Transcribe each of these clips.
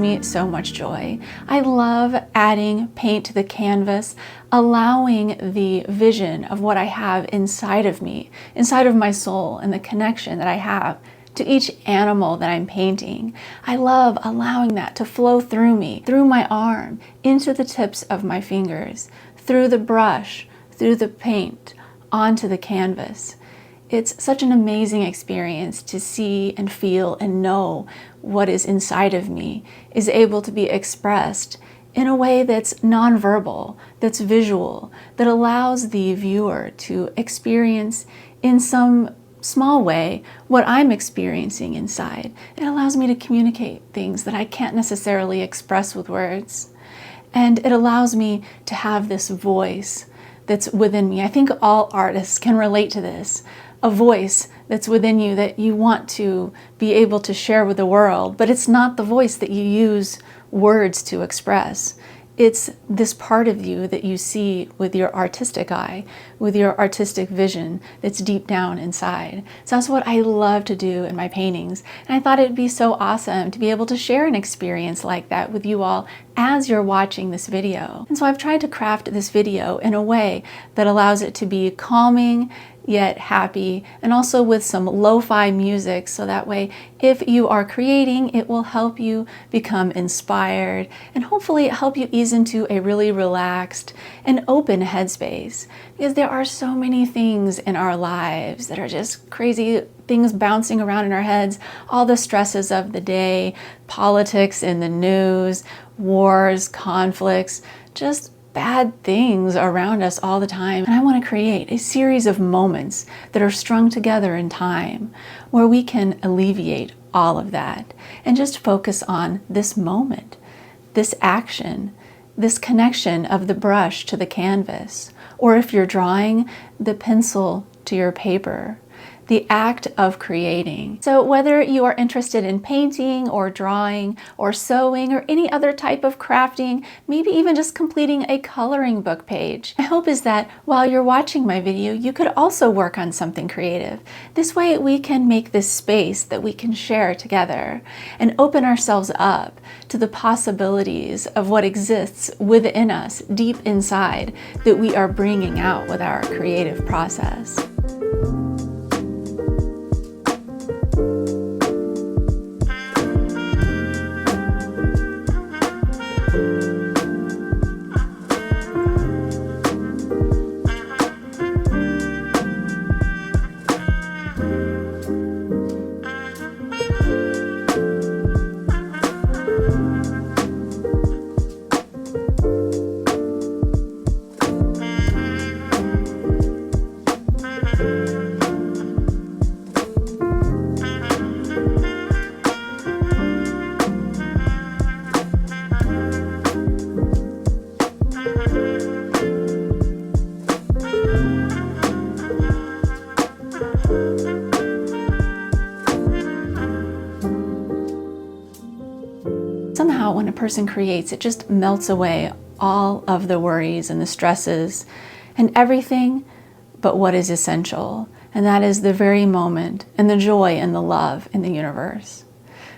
me so much joy. I love adding paint to the canvas, allowing the vision of what I have inside of me, inside of my soul, and the connection that I have to each animal that I'm painting. I love allowing that to flow through me, through my arm, into the tips of my fingers, through the brush, through the paint, onto the canvas. It's such an amazing experience to see and feel and know what is inside of me is able to be expressed in a way that's nonverbal, that's visual, that allows the viewer to experience in some small way what I'm experiencing inside. It allows me to communicate things that I can't necessarily express with words. And it allows me to have this voice that's within me. I think all artists can relate to this. A voice that's within you that you want to be able to share with the world, but it's not the voice that you use words to express. It's this part of you that you see with your artistic eye, with your artistic vision that's deep down inside. So that's what I love to do in my paintings. And I thought it'd be so awesome to be able to share an experience like that with you all as you're watching this video. And so I've tried to craft this video in a way that allows it to be calming yet happy, and also with some lo-fi music, so that way if you are creating, it will help you become inspired and hopefully help you ease into a really relaxed and open headspace, because there are so many things in our lives that are just crazy things bouncing around in our heads, all the stresses of the day, politics in the news, wars, conflicts, just bad things around us all the time. And I want to create a series of moments that are strung together in time where we can alleviate all of that and just focus on this moment, this action, this connection of the brush to the canvas, or if you're drawing, the pencil to your paper. The act of creating. So whether you are interested in painting or drawing or sewing or any other type of crafting, maybe even just completing a coloring book page, my hope is that while you're watching my video, you could also work on something creative. This way we can make this space that we can share together and open ourselves up to the possibilities of what exists within us deep inside that we are bringing out with our creative process. Somehow when a person creates, it just melts away all of the worries and the stresses and everything but what is essential. And that is the very moment and the joy and the love in the universe.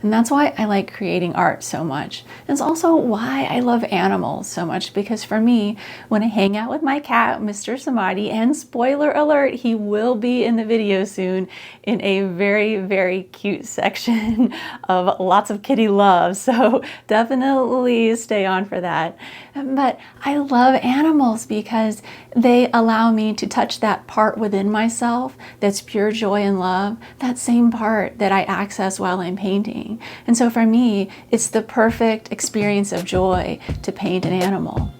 And that's why I like creating art so much. It's also why I love animals so much, because for me, when I hang out with my cat, Mr. Samati, and spoiler alert, he will be in the video soon in a very, very cute section of lots of kitty love. So definitely stay on for that. But I love animals because they allow me to touch that part within myself that's pure joy and love, that same part that I access while I'm painting. And so for me, it's the perfect experience of joy to paint an animal.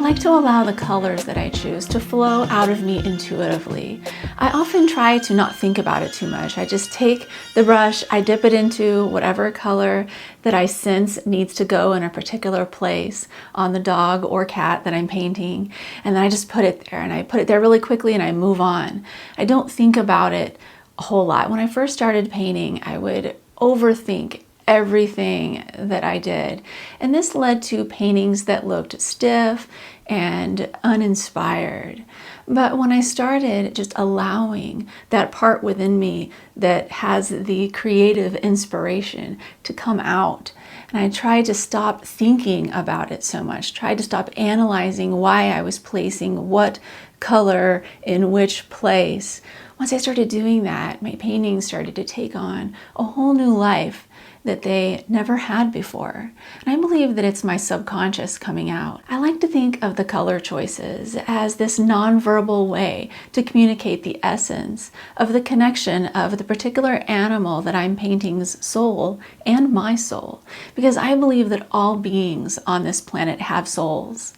like to allow the colors that I choose to flow out of me intuitively. I often try to not think about it too much. I just take the brush, I dip it into whatever color that I sense needs to go in a particular place on the dog or cat that I'm painting, and then I just put it there, and I put it there really quickly and I move on. I don't think about it a whole lot. When I first started painting, I would overthink everything that I did. And this led to paintings that looked stiff and uninspired. But when I started just allowing that part within me that has the creative inspiration to come out, and I tried to stop thinking about it so much, tried to stop analyzing why I was placing what color in which place. Once I started doing that, my paintings started to take on a whole new life that they never had before. And I believe that it's my subconscious coming out. I like to think of the color choices as this nonverbal way to communicate the essence of the connection of the particular animal that I'm painting's soul and my soul, because I believe that all beings on this planet have souls.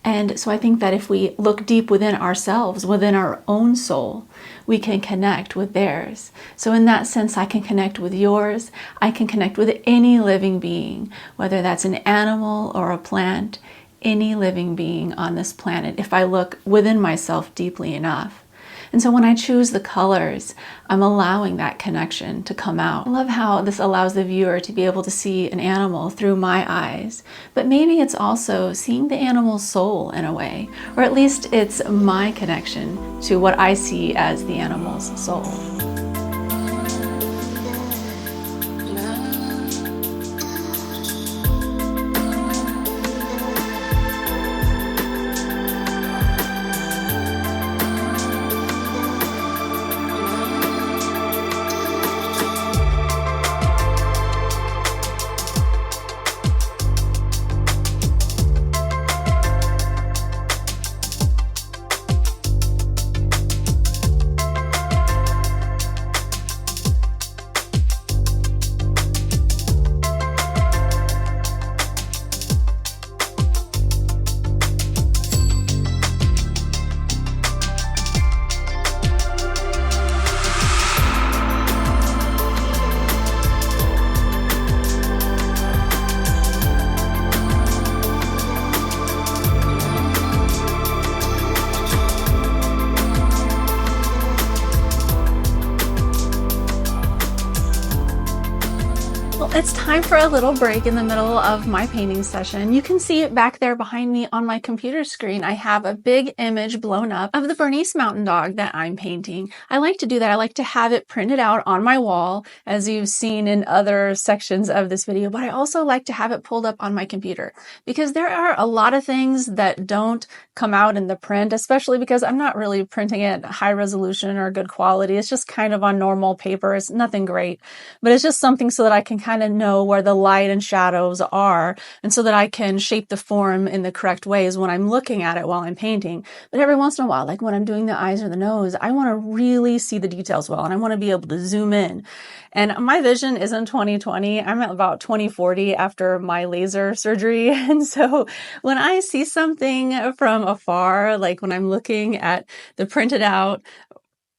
And so I think that if we look deep within ourselves, within our own soul, we can connect with theirs. So in that sense, I can connect with yours. I can connect with any living being, whether that's an animal or a plant, any living being on this planet, if I look within myself deeply enough. And so when I choose the colors, I'm allowing that connection to come out. I love how this allows the viewer to be able to see an animal through my eyes, but maybe it's also seeing the animal's soul in a way, or at least it's my connection to what I see as the animal's soul. It's time for a little break in the middle of my painting session. You can see it back there behind me on my computer screen. I have a big image blown up of the Bernese mountain dog that I'm painting. I like to do that. I like to have it printed out on my wall, as you've seen in other sections of this video, but I also like to have it pulled up on my computer because there are a lot of things that don't come out in the print, especially because I'm not really printing it high resolution or good quality. It's just kind of on normal paper. It's nothing great, but it's just something so that I can kind of know where the light and shadows are, and so that I can shape the form in the correct ways when I'm looking at it while I'm painting. But every once in a while, like when I'm doing the eyes or the nose, I want to really see the details well, and I want to be able to zoom in. And my vision isn't 20/20. I'm at about 20/40 after my laser surgery. And so when I see something from afar, like when I'm looking at the printed out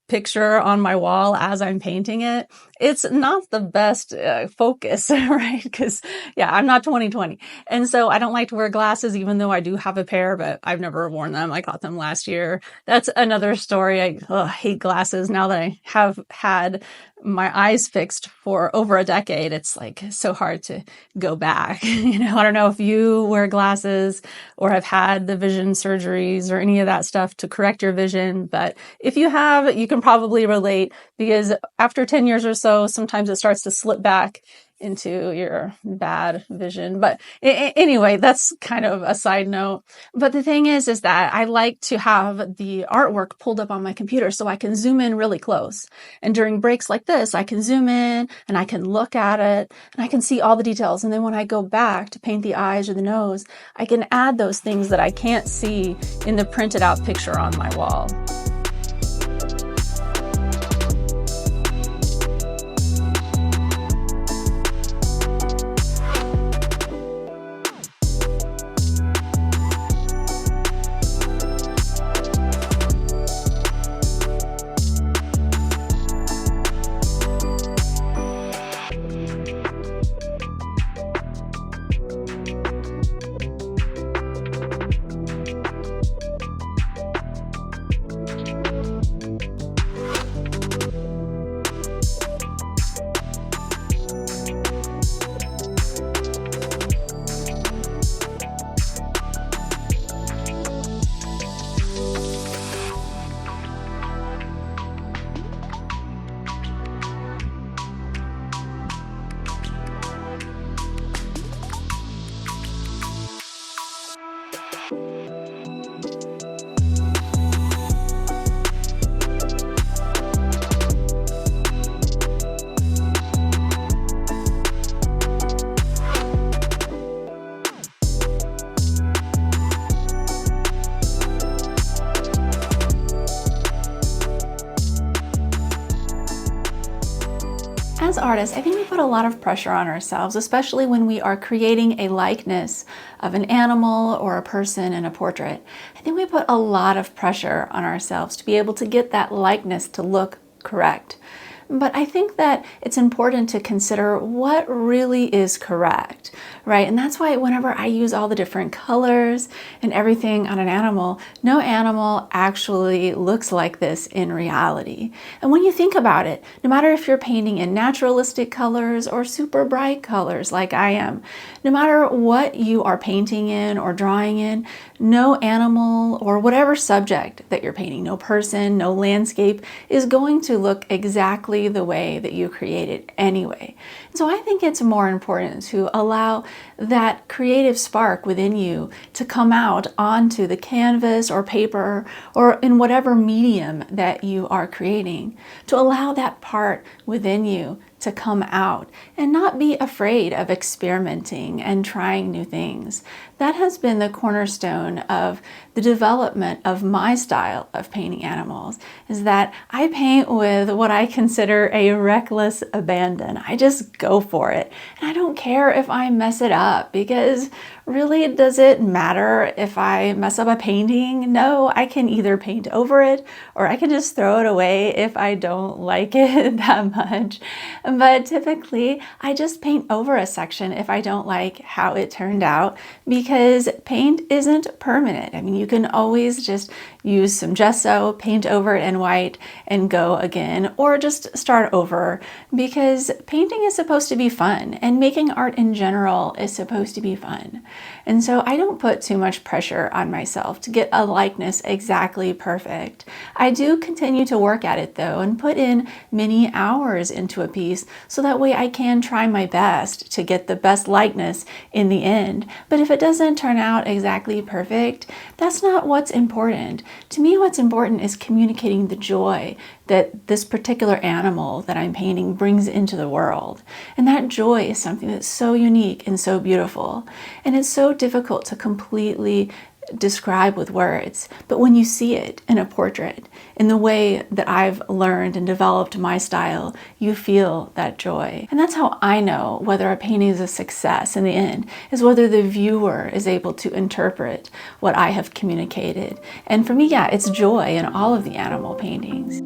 picture on my wall as I'm painting it, it's not the best focus, right? Because I'm not 20/20. And so I don't like to wear glasses, even though I do have a pair, but I've never worn them. I got them last year. That's another story. I hate glasses now that I have had my eyes fixed for over a decade. It's like so hard to go back. I don't know if you wear glasses or have had the vision surgeries or any of that stuff to correct your vision, but if you have, you can probably relate, because after 10 years or so, sometimes it starts to slip back into your bad vision. But anyway, that's kind of a side note. But the thing is that I like to have the artwork pulled up on my computer so I can zoom in really close. And during breaks like this, I can zoom in and I can look at it and I can see all the details. And then when I go back to paint the eyes or the nose, I can add those things that I can't see in the printed out picture on my wall. artists, I think we put a lot of pressure on ourselves, especially when we are creating a likeness of an animal or a person in a portrait. I think we put a lot of pressure on ourselves to be able to get that likeness to look correct. But I think that it's important to consider what really is correct, right? And that's why whenever I use all the different colors and everything on an animal, no animal actually looks like this in reality. And when you think about it, no matter if you're painting in naturalistic colors or super bright colors like I am, no matter what you are painting in or drawing in, no animal or whatever subject that you're painting, no person, no landscape, is going to look exactly the way that you created anyway. So I think it's more important to allow that creative spark within you to come out onto the canvas or paper or in whatever medium that you are creating, to allow that part within you to come out and not be afraid of experimenting and trying new things. That has been the cornerstone of the development of my style of painting animals, is that I paint with what I consider a reckless abandon. I just go for it. And I don't care if I mess it up, because really, does it matter if I mess up a painting? No, I can either paint over it or I can just throw it away if I don't like it that much. But typically, I just paint over a section if I don't like how it turned out, because paint isn't permanent. I mean, you can always just use some gesso, paint over it in white, and go again, or just start over, because painting is supposed to be fun, and making art in general is supposed to be fun. And so I don't put too much pressure on myself to get a likeness exactly perfect. I do continue to work at it though, and put in many hours into a piece, so that way I can try my best to get the best likeness in the end. But if it doesn't turn out exactly perfect, that's not what's important. To me, what's important is communicating the joy that this particular animal that I'm painting brings into the world. And that joy is something that's so unique and so beautiful. And it's so difficult to completely describe with words. But when you see it in a portrait, in the way that I've learned and developed my style, you feel that joy. And that's how I know whether a painting is a success in the end, is whether the viewer is able to interpret what I have communicated. And for me, yeah, it's joy in all of the animal paintings.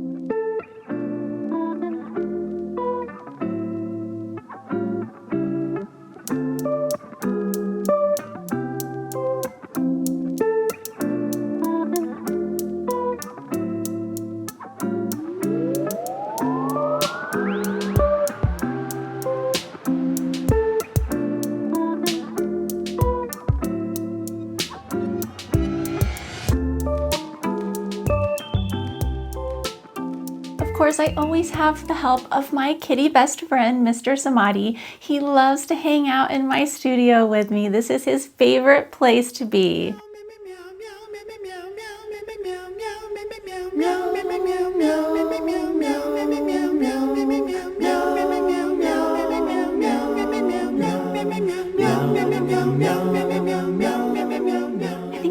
Of course, I always have the help of my kitty best friend, Mr. Samati. He loves to hang out in my studio with me. This is his favorite place to be.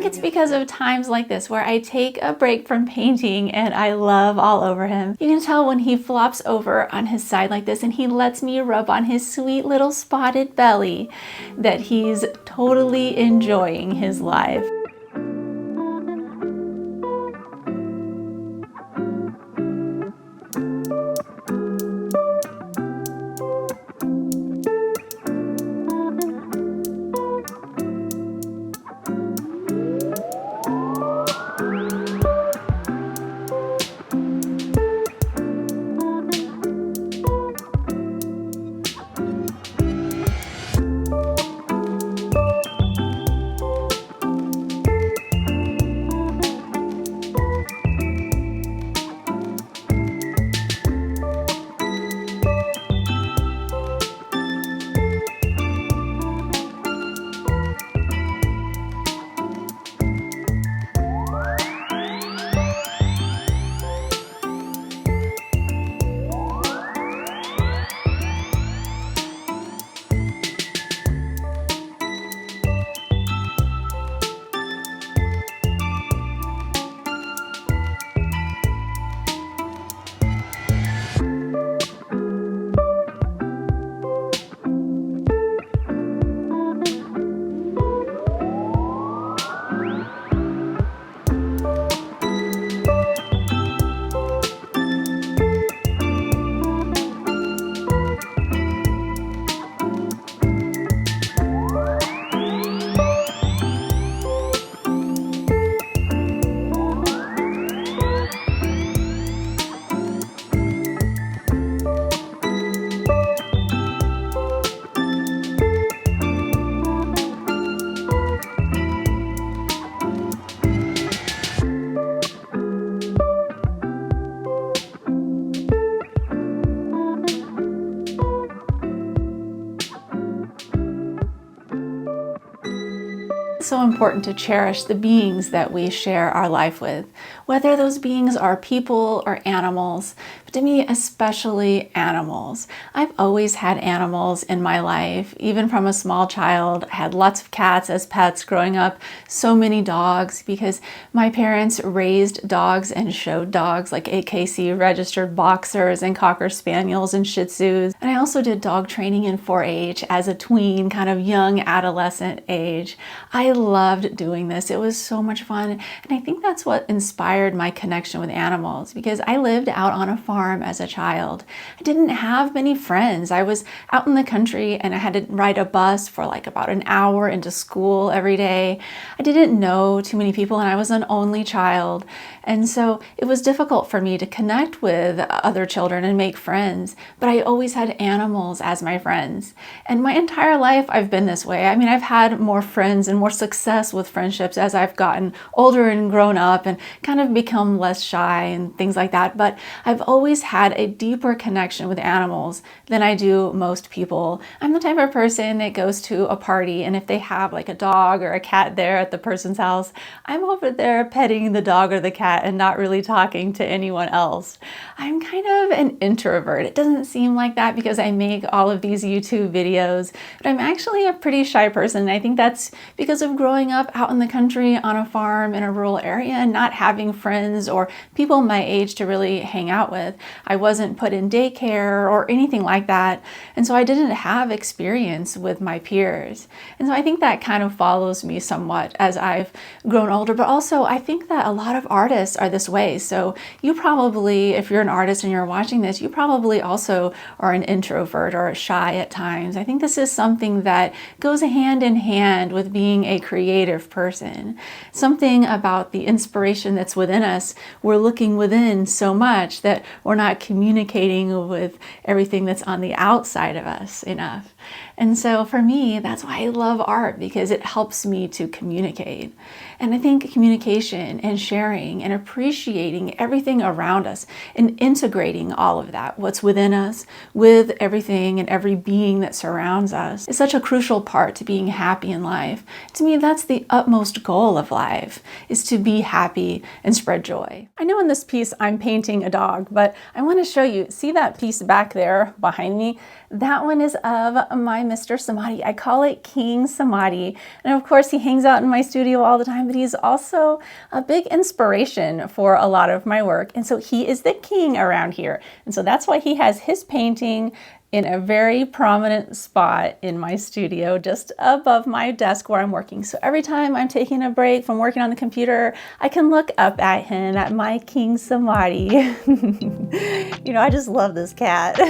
It's because of times like this where I take a break from painting and I love all over him. You can tell when he flops over on his side like this and he lets me rub on his sweet little spotted belly that he's totally enjoying his life. it's so important to cherish the beings that we share our life with, whether those beings are people or animals, but to me, especially animals. I've always had animals in my life, even from a small child. I had lots of cats as pets growing up, so many dogs, because my parents raised dogs and showed dogs like AKC registered boxers and Cocker Spaniels and Shih Tzus. And I also did dog training in 4-H as a tween, kind of young adolescent age. I loved doing this. It was so much fun. And I think that's what inspired my connection with animals, because I lived out on a farm as a child. I didn't have many friends. I was out in the country and I had to ride a bus for like about an hour into school every day. I didn't know too many people and I was an only child. And so it was difficult for me to connect with other children and make friends, but I always had animals as my friends. And my entire life I've been this way. I mean, I've had more friends and more success with friendships as I've gotten older and grown up and kind of become less shy and things like that. But I've always had a deeper connection with animals than I do most people. I'm the type of person that goes to a party, and if they have like a dog or a cat there at the person's house, I'm over there petting the dog or the cat and not really talking to anyone else. I'm kind of an introvert. It doesn't seem like that because I make all of these YouTube videos, but I'm actually a pretty shy person. And I think that's because of growing up out in the country on a farm in a rural area and not having friends or people my age to really hang out with. I wasn't put in daycare or anything like that. And so I didn't have experience with my peers. And so I think that kind of follows me somewhat as I've grown older. But also I think that a lot of artists are this way. So you probably, if you're an artist and you're watching this, you probably also are an introvert or shy at times. I think this is something that goes hand in hand with being a creative person. Something about the inspiration that's within us. We're looking within so much that we're not communicating with everything that's on the outside of us enough. And so for me, that's why I love art, because it helps me to communicate. And I think communication and sharing and appreciating everything around us and integrating all of that, what's within us, with everything and every being that surrounds us, is such a crucial part to being happy in life. To me, that's the utmost goal of life, is to be happy and spread joy. I know in this piece I'm painting a dog, but I want to show you, see that piece back there behind me? That one is of my Mr. Samati. I call it King Samati. And of course, he hangs out in my studio all the time, but he's also a big inspiration for a lot of my work. And so he is the king around here. And so that's why he has his painting in a very prominent spot in my studio, just above my desk where I'm working. So every time I'm taking a break from working on the computer, I can look up at him, at my King Samati. You know, I just love this cat.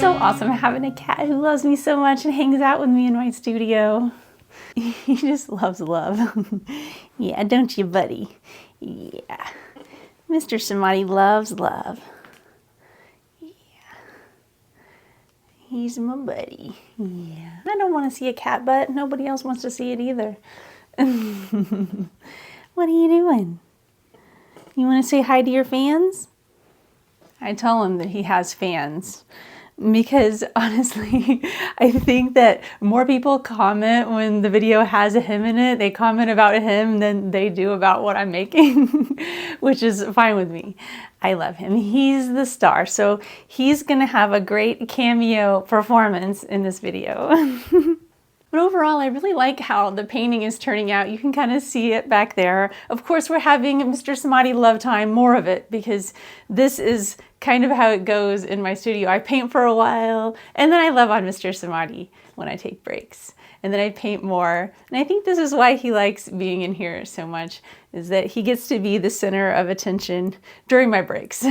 so awesome having a cat who loves me so much and hangs out with me in my studio. He just loves love. Yeah, don't you, buddy? Yeah. Mr. Samati loves love. Yeah. He's my buddy. Yeah. I don't want to see a cat butt. Nobody else wants to see it either. What are you doing? You want to say hi to your fans? I tell him that he has fans because honestly, I think that more people comment when the video has a him in it. They comment about him than they do about what I'm making, which is fine with me. I love him. He's the star. So he's going to have a great cameo performance in this video. But overall, I really like how the painting is turning out. You can kind of see it back there. Of course, we're having Mr. Samati Love Time, more of it, because this is kind of how it goes in my studio. I paint for a while, and then I love on Mr. Samati when I take breaks. And then I paint more. And I think this is why he likes being in here so much, is that he gets to be the center of attention during my breaks.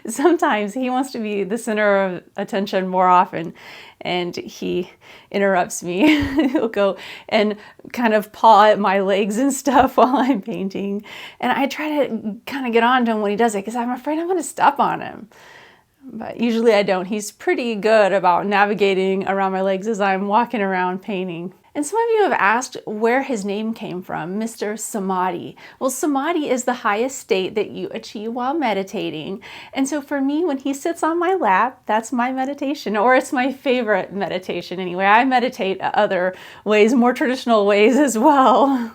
Sometimes he wants to be the center of attention more often, and he interrupts me. He'll go and kind of paw at my legs and stuff while I'm painting. And I try to kind of get on to him when he does it because I'm afraid I'm going to step on him. But usually I don't. He's pretty good about navigating around my legs as I'm walking around painting. And some of you have asked where his name came from, Mr. Samati. Well, Samati is the highest state that you achieve while meditating. And so for me, when he sits on my lap, that's my meditation, or it's my favorite meditation anyway. I meditate other ways, more traditional ways as well.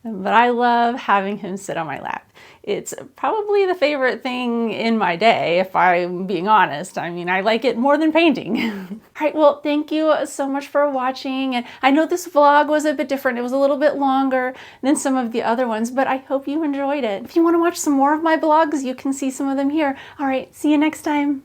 But I love having him sit on my lap. It's probably the favorite thing in my day, if I'm being honest. I mean, I like it more than painting. All right, well, thank you so much for watching. And I know this vlog was a bit different. It was a little bit longer than some of the other ones, but I hope you enjoyed it. If you want to watch some more of my vlogs, you can see some of them here. All right, see you next time.